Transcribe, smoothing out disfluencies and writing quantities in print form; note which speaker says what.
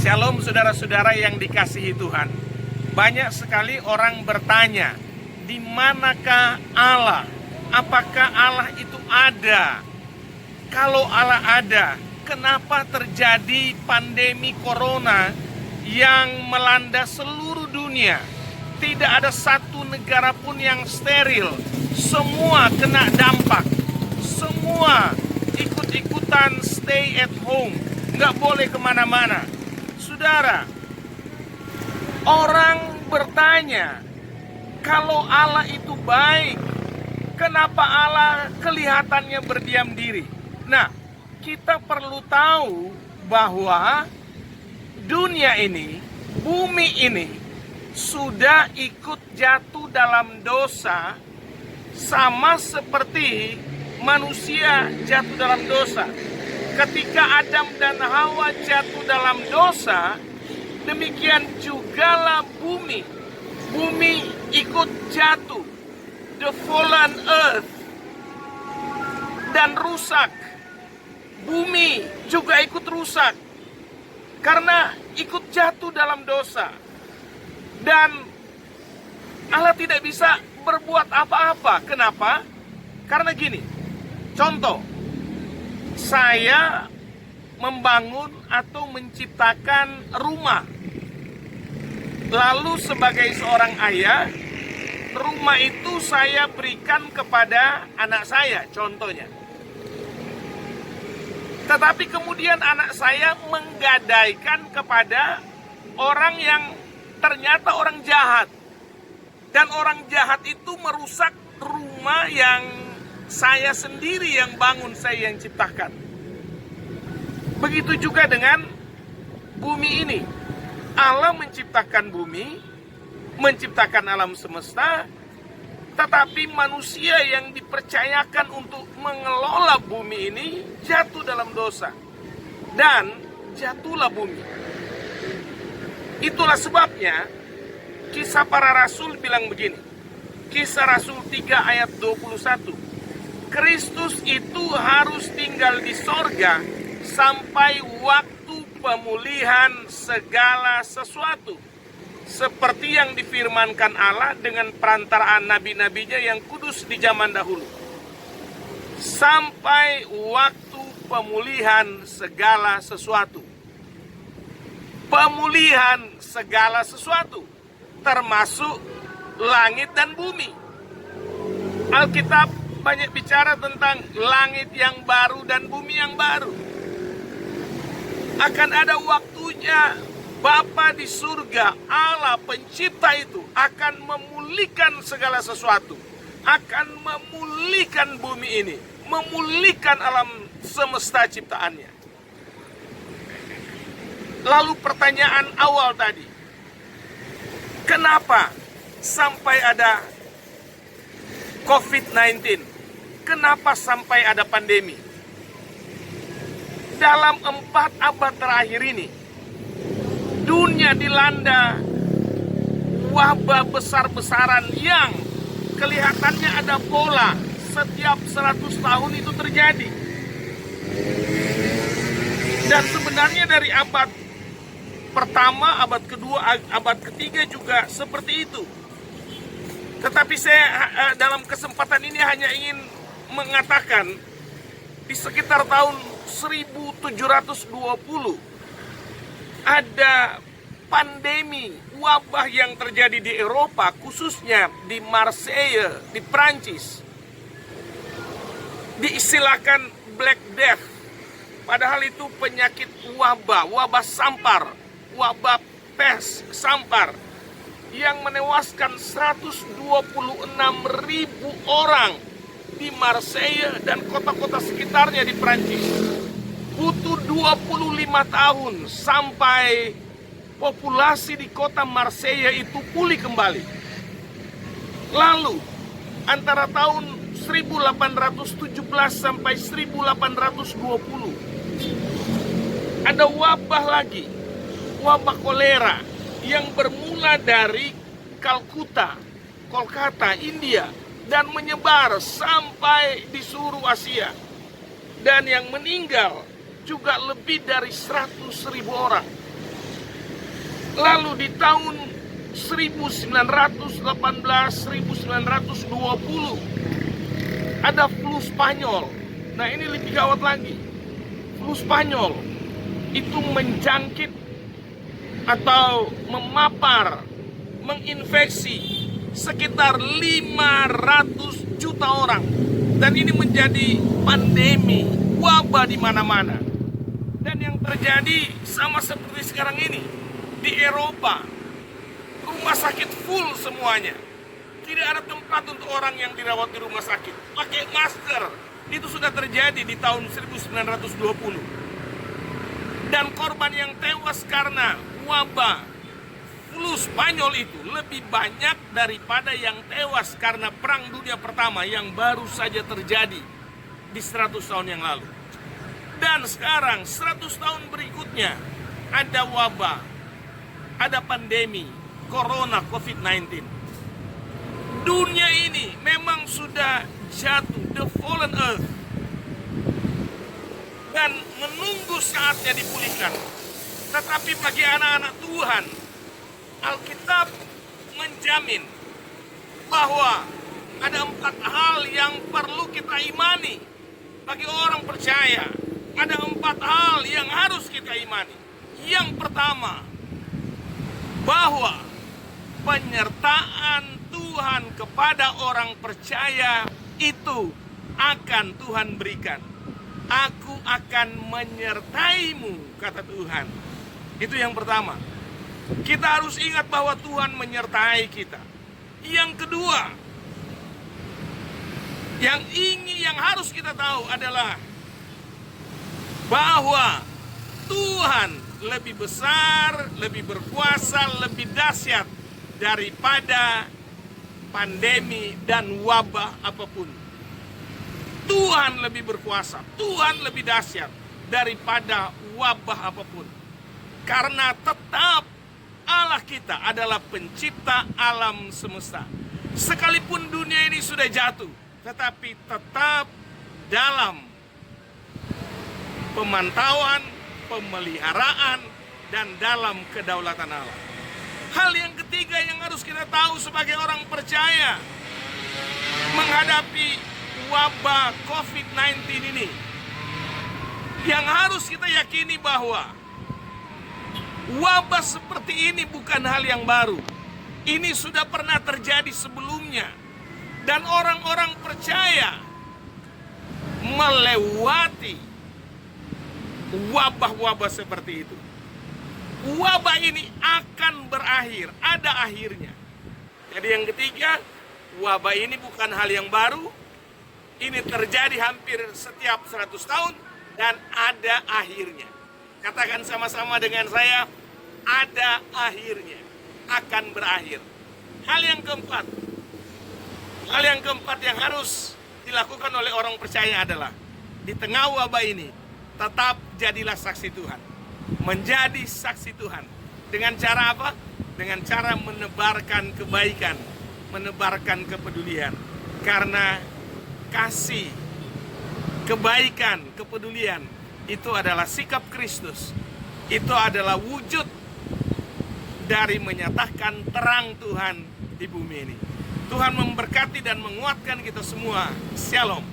Speaker 1: Shalom saudara-saudara yang dikasihi Tuhan. Banyak sekali orang bertanya, di manakah Allah? Apakah Allah itu ada? Kalau Allah ada, kenapa terjadi pandemi corona yang melanda seluruh dunia? Tidak ada satu negara pun yang steril. Semua kena dampak. Semua ikut-ikutan stay at home. Nggak boleh kemana-mana. Saudara, orang bertanya, kalau Allah itu baik, kenapa Allah kelihatannya berdiam diri? Nah, kita perlu tahu bahwa dunia ini, bumi ini, sudah ikut jatuh dalam dosa, sama seperti manusia jatuh dalam dosa. Ketika Adam dan Hawa jatuh dalam dosa, demikian jugalah bumi. Bumi ikut jatuh, the fallen earth, dan rusak. Bumi juga ikut rusak karena ikut jatuh dalam dosa. Dan Allah tidak bisa berbuat apa-apa. Kenapa? Karena gini, contoh, saya membangun atau menciptakan rumah. Lalu sebagai seorang ayah, rumah itu saya berikan kepada anak saya, contohnya. Tetapi kemudian anak saya menggadaikan kepada orang yang ternyata orang jahat. Dan orang jahat itu merusak rumah yang saya sendiri yang bangun, saya yang ciptakan. Begitu juga dengan bumi ini. Allah menciptakan bumi, menciptakan alam semesta, tetapi manusia yang dipercayakan untuk mengelola bumi ini jatuh dalam dosa. Dan jatuhlah bumi. Itulah sebabnya Kisah Para Rasul bilang begini. Kisah Rasul 3 ayat 21. Kristus itu harus tinggal di sorga sampai waktu pemulihan segala sesuatu. Seperti yang difirmankan Allah dengan perantaraan nabi-nabinya yang kudus di zaman dahulu. Sampai waktu pemulihan segala sesuatu. Pemulihan segala sesuatu, termasuk langit dan bumi. Alkitab banyak bicara tentang langit yang baru dan bumi yang baru. Akan ada waktunya Bapa di surga, Allah pencipta itu akan memulihkan segala sesuatu. Akan memulihkan bumi ini, memulihkan alam semesta ciptaannya. Lalu pertanyaan awal tadi, kenapa sampai ada COVID-19? Kenapa sampai ada pandemi? Dalam 4 abad terakhir ini, dunia dilanda wabah besar-besaran yang kelihatannya ada pola. Setiap 100 tahun itu terjadi. Dan sebenarnya dari abad pertama, abad kedua, abad ketiga juga seperti itu. Tetapi saya dalam kesempatan ini hanya ingin mengatakan di sekitar tahun 1720 ada pandemi wabah yang terjadi di Eropa, khususnya di Marseille, di Prancis. Diistilahkan Black Death. Padahal itu penyakit wabah sampar, wabah pes sampar yang menewaskan 126.000 orang di Marseille dan kota-kota sekitarnya di Prancis. Butuh 25 tahun sampai populasi di kota Marseille itu pulih kembali. Lalu antara tahun 1817 sampai 1820 ada wabah lagi, wabah kolera yang bermula dari Kolkata, India, dan menyebar sampai di seluruh Asia. Dan yang meninggal juga lebih dari 100.000 orang. Lalu di tahun 1918, 1920 ada flu Spanyol. Nah, ini lebih gawat lagi. Flu Spanyol itu menjangkit atau memapar, menginfeksi sekitar 500 juta orang. Dan ini menjadi pandemi, wabah di mana-mana. Dan yang terjadi sama seperti sekarang ini di Eropa, rumah sakit full semuanya. Tidak ada tempat untuk orang yang dirawat di rumah sakit. Pakai masker. Itu sudah terjadi di tahun 1920. Dan korban yang tewas karena wabah flu Spanyol itu lebih banyak daripada yang tewas karena Perang Dunia Pertama yang baru saja terjadi di 100 tahun yang lalu. Dan sekarang 100 tahun berikutnya ada wabah, ada pandemi Corona COVID-19. Dunia ini memang sudah jatuh, the fallen earth, dan menunggu saatnya dipulihkan. Tetapi bagi anak-anak Tuhan, Alkitab menjamin bahwa ada 4 hal yang perlu kita imani. Bagi orang percaya, ada 4 hal yang harus kita imani. Yang pertama, bahwa penyertaan Tuhan kepada orang percaya itu akan Tuhan berikan. Aku akan menyertaimu, kata Tuhan. Itu yang pertama. Kita harus ingat bahwa Tuhan menyertai kita. Yang kedua, yang harus kita tahu adalah bahwa Tuhan lebih besar, lebih berkuasa, lebih dahsyat daripada pandemi dan wabah apapun. Tuhan lebih berkuasa, Tuhan lebih dahsyat daripada wabah apapun. Karena tetap Allah kita adalah pencipta alam semesta. Sekalipun dunia ini sudah jatuh, tetapi tetap dalam pemantauan, pemeliharaan, dan dalam kedaulatan Allah. Hal yang ketiga yang harus kita tahu sebagai orang percaya menghadapi wabah COVID-19 ini, yang harus kita yakini bahwa wabah seperti ini bukan hal yang baru. Ini sudah pernah terjadi sebelumnya. Dan orang-orang percaya melewati wabah-wabah seperti itu. Wabah ini akan berakhir, ada akhirnya. Jadi yang ketiga, wabah ini bukan hal yang baru. Ini terjadi hampir setiap 100 tahun dan ada akhirnya. Katakan sama-sama dengan saya, ada akhirnya, akan berakhir. Hal yang keempat yang harus dilakukan oleh orang percaya adalah di tengah wabah ini tetap jadilah saksi Tuhan. Menjadi saksi Tuhan. Dengan cara apa? Dengan cara menebarkan kebaikan, menebarkan kepedulian. Karena kasih, kebaikan, kepedulian itu adalah sikap Kristus. Itu adalah wujud dari menyatakan terang Tuhan di bumi ini. Tuhan memberkati dan menguatkan kita semua. Shalom.